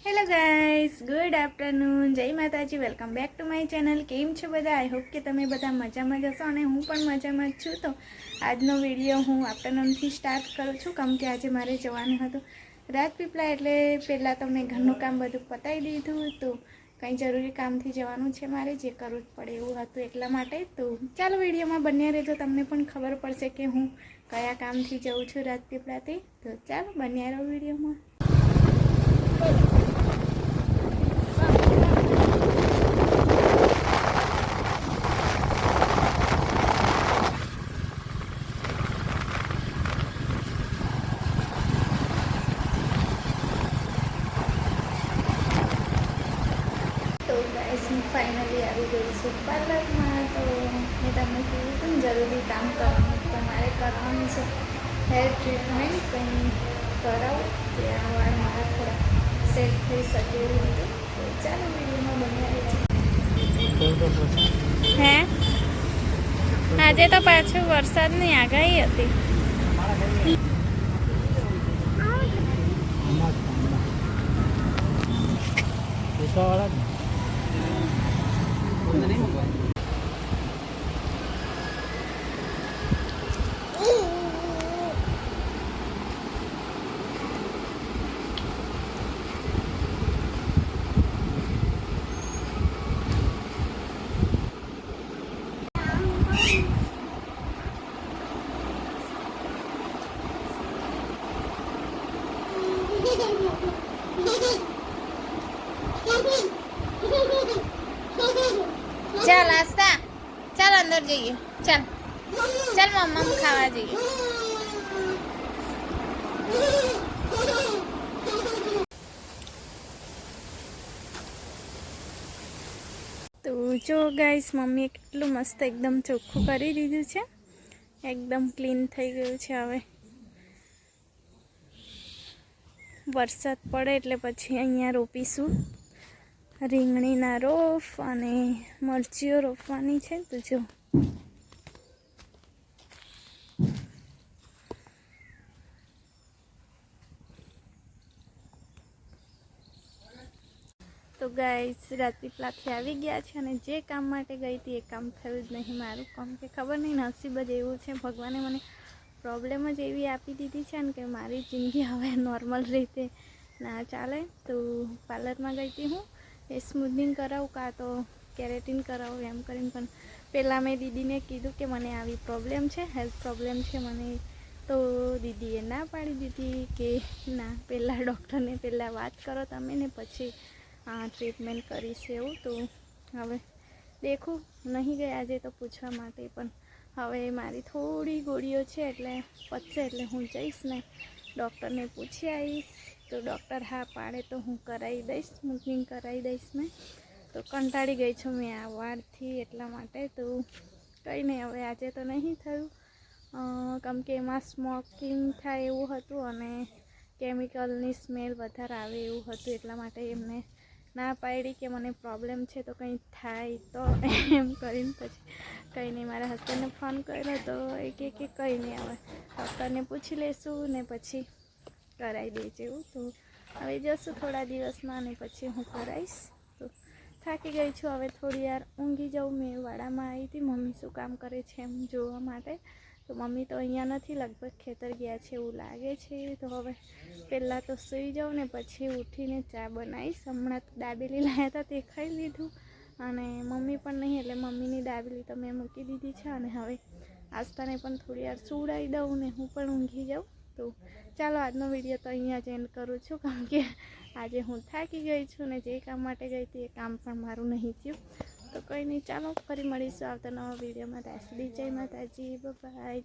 Hello guys, good afternoon, જય માતાજી. Welcome back to my channel. કેમ છો બધા? આઈ હોપ કે તમે બધા મજામાં જ હશો અને હું પણ મજામાં જ છું. તો આજનો વિડીયો હું આફ્ટરનૂનથી સ્ટાર્ટ કરું છું, કેમ કે આજે મારે જવાનું હતું રાજપીપળા. એટલે પહેલાં તો મેં ઘરનું કામ બધું પતાવી દીધું. તો કંઈ જરૂરી કામથી જવાનું છે મારે, જે કરવું જ પડે એવું હતું એટલા માટે. તો ચાલો વિડીયોમાં બન્યા રહેજો, તમને પણ ખબર પડશે કે હું કયા કામથી જઉં છું રાજપીપળાથી. તો ચાલો બન્યા રહો વિડીયોમાં. તો ગાઈસ, હું ફાઇનલી આવી ગઈ છું પાર્લરમાં. તો મેં તમને કીધું હતું ને જરૂરી કામ કરવાનું, તો મારે કરવાનું છે હેર ટ્રીટમેન્ટ. કંઈ કરાવું ત્યાં વાળ મારા થોડા સેટ થઈ શકે એવી રીતે. તો ચાલો વિડીયોમાં બન્યા રહેજો. હે આજે તો પાછું વરસાદની આગાહી હતી. ચાલ આસ્તા, ચાલ અંદર જઈએ. ચાલ ચાલ મમ્મા ખાવા જઈએ. તો જો ગાઈસ, મમ્મીએ કેટલું મસ્ત એકદમ ચોખ્ખું કરી દીધું છે, એકદમ ક્લીન થઈ ગયું છે. હવે વરસાદ પડે એટલે પછી અહીંયા રોપીશું રીંગણીના રોપ અને મરચીઓ રોપવાની છે. તો જો તો ગાઈસ, રાજપીપળાથી આવી ગયા છે અને જે કામ માટે ગઈ હતી એ કામ થયું જ નહીં મારું. કેમ કે ખબર નહીં, નસીબ જ એવું છે, ભગવાને મને પ્રોબ્લેમ જ એવી આપી દીધી છે ને કે મારી જિંદગી હવે નોર્મલ રીતે ના ચાલે. તો પાર્લરમાં ગઈ હતી હું એ સ્મૂથનિંગ કરાવું કાં તો કેરેટિન કરાવું એમ કરીને. પણ પહેલાં મેં દીદીને કીધું કે મને આવી પ્રોબ્લેમ છે, હેલ્થ પ્રોબ્લેમ છે મને. તો દીદીએ ના પાડી દીધી કે ના, પહેલાં ડૉક્ટરને પહેલાં વાત કરો તમે ને પછી ટ્રીટમેન્ટ કરીશ એવું. તો હવે દેખું, નહીં ગઈ આજે તો પૂછવા માટે, પણ હવે મારી થોડી ગોળીઓ છે એટલે પતશે એટલે હું જઈશ ને ડૉક્ટરને પૂછી આવીશ. તો ડૉક્ટર હા પાડે તો હું કરાવી દઈશ, સ્મોકિંગ કરાવી દઈશ મેં. તો કંટાળી ગઈ છું મેં આ વાળથી એટલા માટે. તો કંઈ નહીં, હવે આજે તો નહીં થયું, કેમ કે એમાં સ્મોકિંગ થાય એવું હતું અને કેમિકલની સ્મેલ વધારે આવે એવું હતું. એટલા માટે એમને ના પાડી કે મને પ્રોબ્લેમ છે તો કંઈ થાય તો એમ કરીને. પછી કંઈ નહીં, મારા હસબન્ડને ફોન કર્યો તો એ કે કંઈ નહીં, હવે ડૉક્ટરને પૂછી લઈશું ને પછી કરાવી દેજે એવું. તો હવે જશું થોડા દિવસમાં અને પછી હું કરાવીશ. તો થાકી ગઈ છું, હવે થોડી વાર ઊંઘી જાઉં. મેં વાડામાં આવી હતી, મમ્મી શું કામ કરે છે એમ જોવા માટે. તો મમ્મી તો અહીંયા નથી, લગભગ ખેતર ગયા છે એવું લાગે છે. તો હવે પહેલાં તો સૂઈ જાઉં ને પછી ઉઠીને ચા બનાવીશ. હમણાં તો દાબેલી લાવ્યા હતા તે ખાઈ લીધું અને મમ્મી પણ નહીં એટલે મમ્મીની દાબેલી તો મેં મૂકી દીધી છે. અને હવે આસ્તાને પણ થોડી વાર સુવડાવી દઉં ને હું પણ ઊંઘી જાઉં. તો ચાલો આજનો વિડીયો તો અહીંયા જ એન્ડ કરું છું, કારણ કે આજે હું થાકી ગઈ છું ને જે કામ માટે ગઈ હતી એ કામ પણ મારું નહીં થયું. તો કંઈ નહીં, ચાલો ફરી મળીશું આવતા નવા વિડીયોમાં. ત્યાં સુધી જય માતાજી, બાય.